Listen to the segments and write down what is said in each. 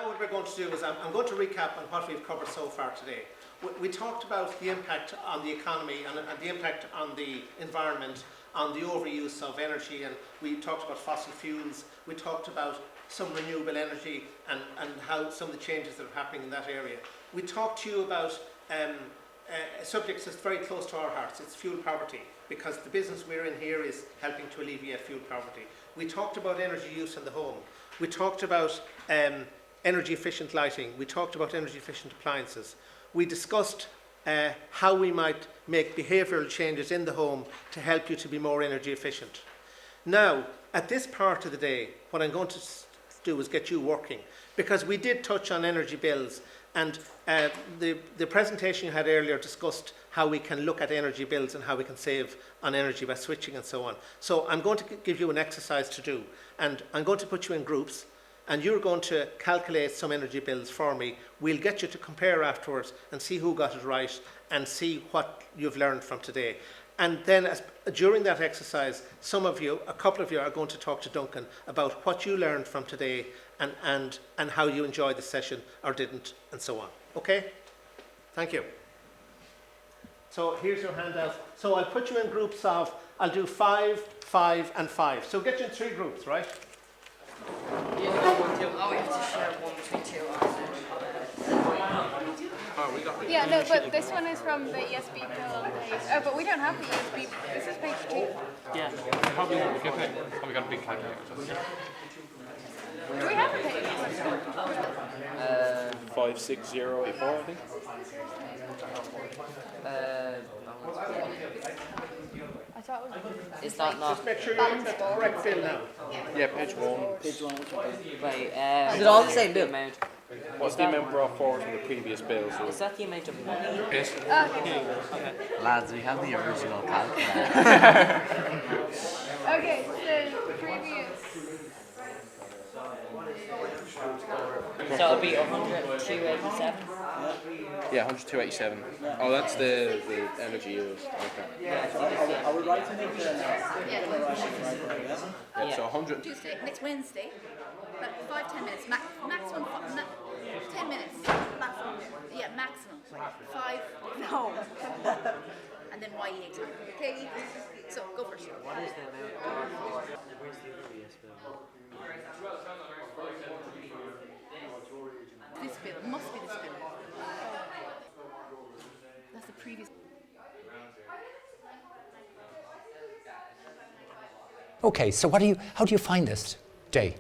Now what we're going to do is I'm going to recap on what we've covered so far today. We talked about the impact on the economy and the impact on the environment, on the overuse of energy, and we talked about fossil fuels. We talked about some renewable energy and how some of the changes that are happening in that area. We talked to you about a subject that's very close to our hearts. It's fuel poverty, because the business we're in here is helping to alleviate fuel poverty. We talked about energy use in the home. We talked about energy efficient lighting. We talked about energy efficient appliances. We discussed how we might make behavioural changes in the home to help you to be more energy efficient. Now, at this part of the day, what I'm going to do is get you working, because we did touch on energy bills, and the presentation you had earlier discussed how we can look at energy bills and how we can save on energy by switching and so on. So I'm going to give you an exercise to do, and I'm going to put you in groups, and you're going to calculate some energy bills for me. We'll get you to compare afterwards and see who got it right and see what you've learned from today. And then during that exercise, a couple of you are going to talk to Duncan about what you learned from today and how you enjoyed the session or didn't, and so on. Okay? Thank you. So here's your handout. So I'll put you in groups of, I'll do 5, 5 and 5. So get you in 3 groups, right? We have to share one between two. Yeah, no, but this one is from the ESB bill page. Oh, but we don't have the ESB. This is page 2. Yeah. Probably won't be given it. We got a big calculator. Do we have a page? 56084, I think. I thought it was. Is that not? Just make sure you're in the correct fill now. Yeah, page 1. Page 1. Right. Is it all the same bill? Amount? What's the amount brought forward from the previous bill? So Is that the amount of money? yes. Okay. Lads, we have the original calculator. Okay, so previous. So it'll be 102.87. Yeah, 102.87. Oh, that's the energy used. Okay. I would like to make it Yeah, so 100. Tuesday, next Wednesday, about 5-10 minutes, maximum 10 minutes, maximum. Yeah, maximum. 5, no. And then YE exam. Okay, so go first. What is the amount? Where's the previous bill? This bill, it must be this bill. That's the previous. Okay, so how do you find this day?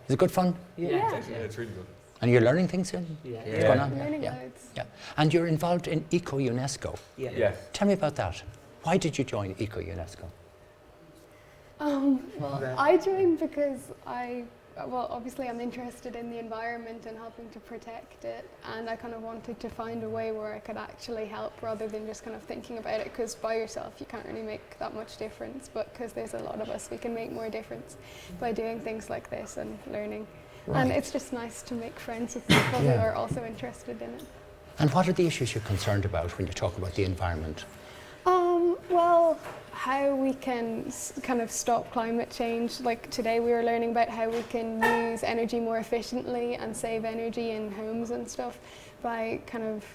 Is it good fun? Yeah. It's really good. And you're learning things in? What's going on? Learning Yeah. loads. Yeah. And you're involved in Eco UNESCO. Yeah. Tell me about that. Why did you join Eco UNESCO? Well, I joined because obviously I'm interested in the environment and helping to protect it, and I kind of wanted to find a way where I could actually help rather than just kind of thinking about it, because by yourself you can't really make that much difference, but because there's a lot of us, we can make more difference by doing things like this and learning. Right. And it's just nice to make friends with people who are also interested in it. And what are the issues you're concerned about when you talk about the environment? Well, how we can kind of stop climate change. Like today we were learning about how we can use energy more efficiently and save energy in homes and stuff by kind of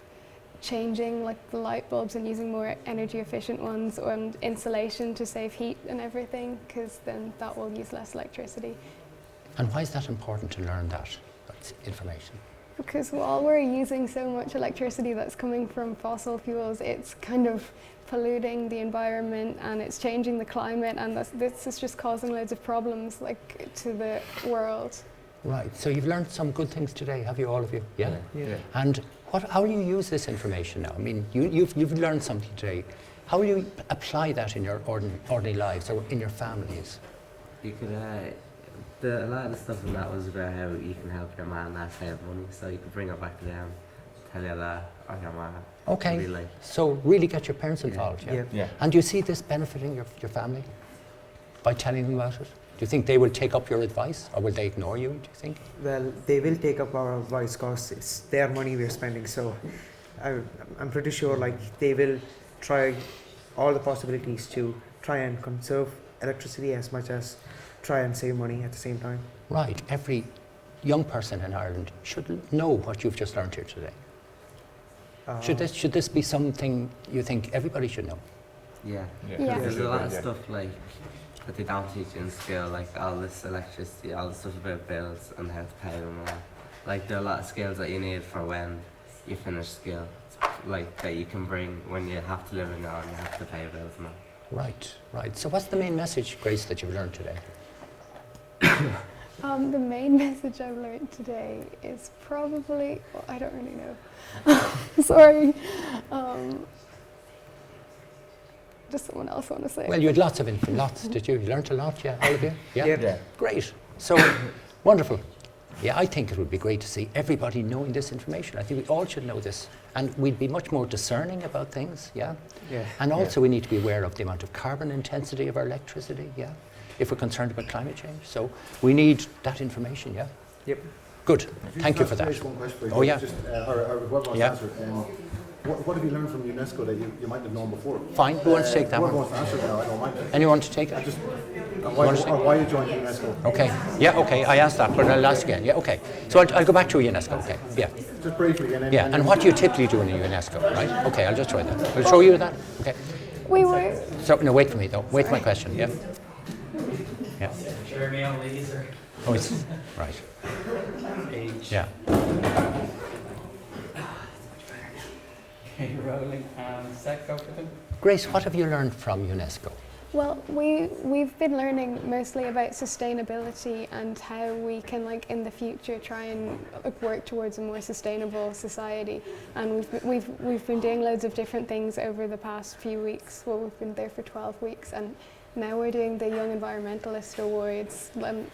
changing like the light bulbs and using more energy efficient ones, and insulation to save heat and everything, because then that will use less electricity. And why is that important to learn that information? Because while we're using so much electricity that's coming from fossil fuels, it's kind of polluting the environment and it's changing the climate, and this is just causing loads of problems like to the world. Right, so you've learned some good things today, have you, all of you? Yeah. And how will you use this information now? I mean, you've learned something today. How will you apply that in your ordinary lives or in your families? You could, a lot of the stuff in that was about how you can help your man not save money, so you could bring it back to them, tell you that, or your man. Okay, Really like. so really get your parents involved, yeah? Yeah. And do you see this benefiting your family by telling them about it? Do you think they will take up your advice, or will they ignore you, do you think? Well, they will take up our advice because it's their money we're spending, so I'm pretty sure like they will try all the possibilities to try and conserve electricity as much as try and save money at the same time. Right, every young person in Ireland should know what you've just learned here today? Should this be something you think everybody should know? Yeah. Yeah. There's a lot of stuff like that they don't teach in school, like all this electricity, all the stuff about bills and how to pay them and all. Like there are a lot of skills that you need for when you finish school, like that you can bring when you have to live in your own, you have to pay bills and all. Right, right. So what's the main message, Grace, that you've learned today? The main message I've learned today is probably, well, I don't really know. Sorry. Does someone else want to say? Well, you had lots of info, lots, did you? You learnt a lot, yeah, all of you? Yeah? Yeah. Great. So, wonderful. Yeah, I think it would be great to see everybody knowing this information. I think we all should know this. And we'd be much more discerning about things, yeah? Yeah. And also we need to be aware of the amount of carbon intensity of our electricity, yeah? If we're concerned about climate change. So we need that information, yeah? Yep. Good. Thank you for that. One question for you. Oh, yeah. Just, or whoever wants Yeah. to answer it. What have you learned from UNESCO that you might have known before? Fine. Who wants to take that Whoever one? wants to answer it now, I don't mind. Anyone want to take it? Just, wanna say? why you joined UNESCO? Okay. Yeah, okay. I asked that, but I'll ask again. Yeah, okay. So I'll go back to UNESCO, okay. Yeah. Just briefly. And then, Yeah, and what do you typically do in a UNESCO, right? Okay, I'll just try that. I'll show you that, okay? We were, So, no, wait for me though. Wait for my question, yeah? Yeah. Jeremy on laser. Oh, it's, right. Yeah. Rolling set go for them. Grace, what have you learned from UNESCO? well, we've been learning mostly about sustainability and how we can, like, in the future try and work towards a more sustainable society. And we've been doing loads of different things over the past few weeks. Well, we've been there for 12 weeks, and now we're doing the Young Environmentalist Awards,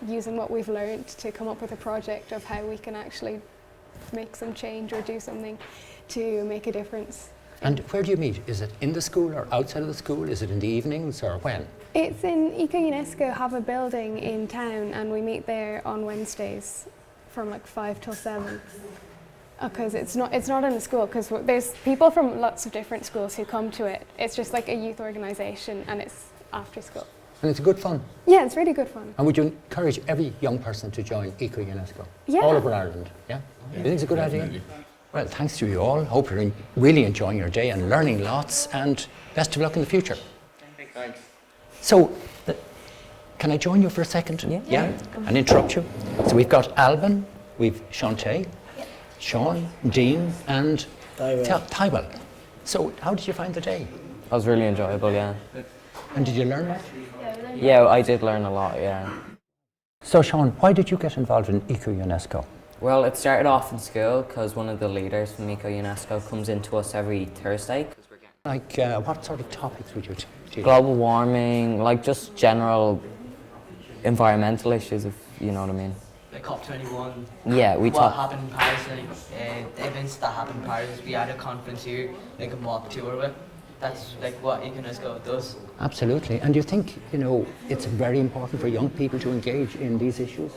using what we've learned to come up with a project of how we can actually make some change or do something to make a difference. And where do you meet? Is it in the school or outside of the school? Is it in the evenings or when? It's in Eco-UNESCO have a building in town, and we meet there on Wednesdays from like 5 till 7. Because it's not in the school, because there's people from lots of different schools who come to it. It's just like a youth organisation, and it's after school. And it's good fun. Yeah, it's really good fun. And would you encourage every young person to join Eco-UNESCO? Yeah. All over Ireland, yeah? You think it's a good idea? Well, thanks to you all. Hope you're really enjoying your day and learning lots, and best of luck in the future. Thanks. So, can I join you for a second? Yeah? And interrupt you? So we've got Alban, we've Shantae, Sean, Dean, and Tywell. So, how did you find the day? That was really enjoyable, yeah. And did you learn much? Yeah, I did learn a lot, yeah. So, Sean, why did you get involved in Eco-UNESCO? Well, it started off in school because one of the leaders from Eco-UNESCO comes into us every Thursday. Like, what sort of topics would you deal Global warming, like just general environmental issues, if you know what I mean. Like COP21. Yeah, we What talk. happened in Paris, like the events that happened in Paris. We had a conference here, like a mock tour with. That's like what UNESCO does. Absolutely. And do you think, it's very important for young people to engage in these issues?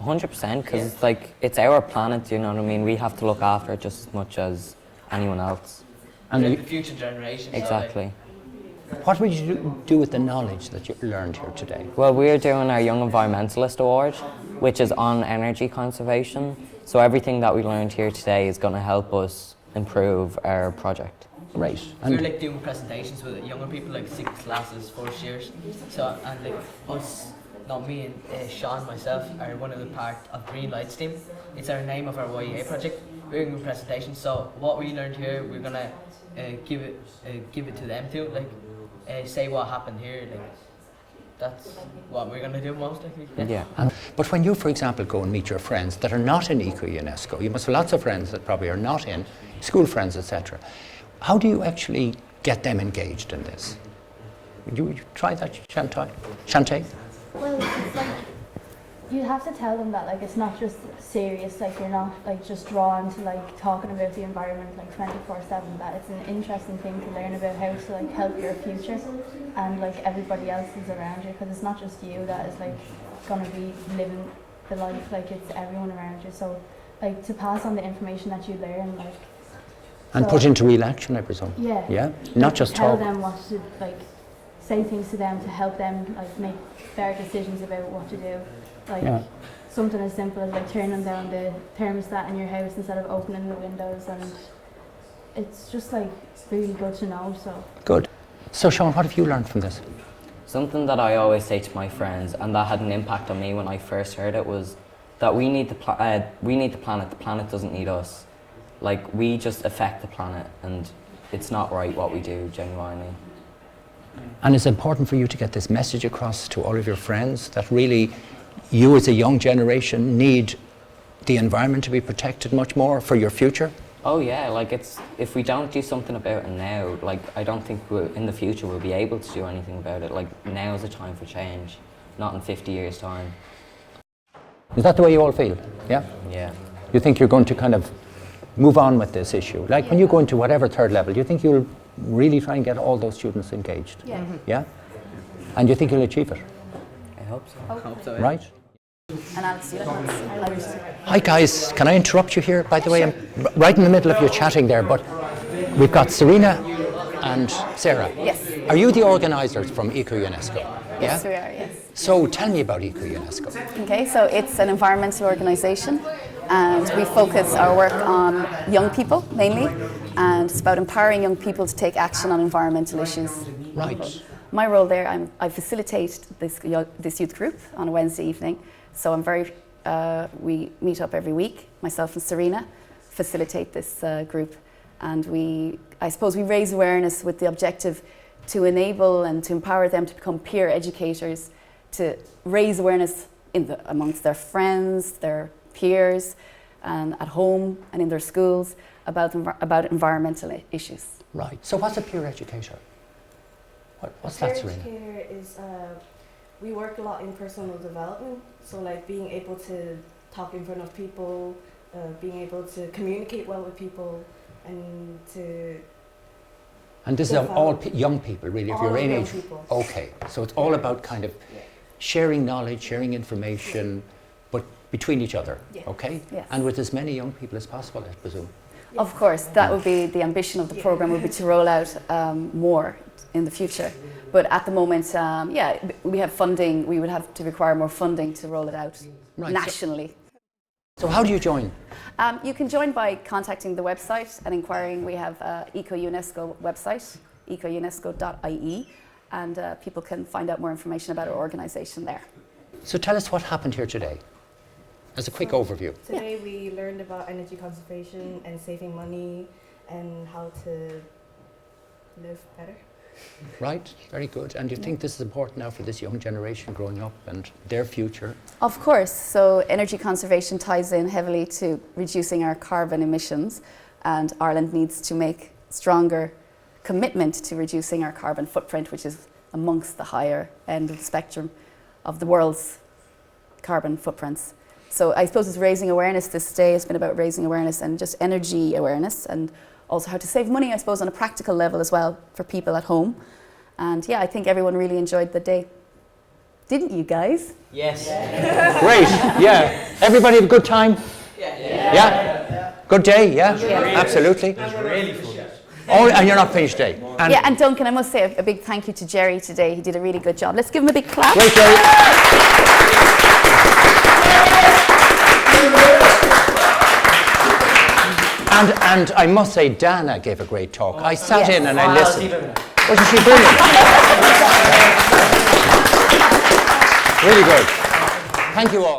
100%, because it's like, it's our planet, you know what I mean? We have to look after it just as much as anyone else. And Like the future generation. Exactly. what would you do with the knowledge that you learned here today? Well, we're doing our Young Environmentalist Award, which is on energy conservation. So everything that we learned here today is going to help us improve our project. Great. We're And like doing presentations with younger people, like 6th classes, 1st years. So, and like us, not me and Sean, myself, are one of the part of Green Lights team. It's our name of our YEA project. We're doing presentations. So what we learned here, we're gonna give it to them too. Like say what happened here. Like that's what we're gonna do most likely. Yeah. but when you, for example, go and meet your friends that are not in Eco-UNESCO, you must have lots of friends that probably are not in, school friends, etc. How do you actually get them engaged in this? Would you try that, Shantae? Well, it's like you have to tell them that like it's not just serious, like you're not like just drawn to like talking about the environment like 24/7, that it's an interesting thing to learn about how to like help your future and like everybody else is around you, because it's not just you that is like going to be living the life, like it's everyone around you. So like to pass on the information that you learn, like And put into real action, I presume. yeah, Yeah? Not just tell talk. them what to like, say things to them to help them like make better decisions about what to do. Like Yeah. something as simple as like turning down the thermostat in your house instead of opening the windows, and it's just like really good to know. So Good. So Sean, what have you learned from this? Something that I always say to my friends, and that had an impact on me when I first heard it, was that we need the planet. The planet doesn't need us. Like, we just affect the planet, and it's not right what we do, genuinely. And it's important for you to get this message across to all of your friends that really you as a young generation need the environment to be protected much more for your future. Oh yeah, like if we don't do something about it now, like I don't think in the future we'll be able to do anything about it. Like, now is the time for change, not in 50 years' time. Is that the way you all feel? Yeah? Yeah. You think you're going to kind of move on with this issue? Like when you go into whatever third level, do you think you'll really try and get all those students engaged? yeah. Yeah? And you think you'll achieve it? I hope so. Right? And Alex, you Hi guys, can I interrupt you here? By the way, I'm right in the middle of your chatting there, but we've got Serena and Sarah. Yes. Are you the organisers from Eco-UNESCO? Yes, Yeah? we are, yes. So tell me about Eco-UNESCO. Okay, so it's an environmental organisation, and we focus our work on young people mainly, and it's about empowering young people to take action on environmental issues. Right. My role there, I facilitate this youth group on a Wednesday evening, so we meet up every week, myself and Serena facilitate this group, and I suppose we raise awareness with the objective to enable and to empower them to become peer educators, to raise awareness amongst their friends, their peers, and at home and in their schools about environmental issues. Right. So what's a peer educator? What's that, Serena? Peer educator is, we work a lot in personal development, so like being able to talk in front of people, being able to communicate well with people, and to... And this is all young people, really, if all you're of in young age. people. Okay, so it's all about kind of sharing knowledge, sharing information, but between each other, okay? Yes. And with as many young people as possible, I presume. Of course, that would be the ambition of the programme, would be to roll out more in the future. But at the moment, we have funding. We would have to require more funding to roll it out nationally. So how do you join? You can join by contacting the website and inquiring. We have Eco-UNESCO website, ecounesco.ie, and people can find out more information about our organisation there. So tell us what happened here today, as a quick overview. Today we learned about energy conservation and saving money and how to live better. Right, very good. And do you think this is important now for this young generation growing up and their future? Of course. So energy conservation ties in heavily to reducing our carbon emissions, and Ireland needs to make stronger commitment to reducing our carbon footprint, which is amongst the higher end of the spectrum of the world's carbon footprints. So I suppose it's raising awareness. This day has been about raising awareness and just energy awareness, and also how to save money, I suppose, on a practical level as well for people at home. And yeah, I think everyone really enjoyed the day. Didn't you guys? Yes. Great, yeah. Everybody have a good time? Yeah? Good day, yeah? Absolutely. It was really fun. Oh, and you're not finished today? And And Duncan, I must say a big thank you to Jerry today. He did a really good job. Let's give him a big clap. Great, Jerry. And I must say, Dana gave a great talk. I sat in and I listened. Wasn't she brilliant? Really good. Thank you all.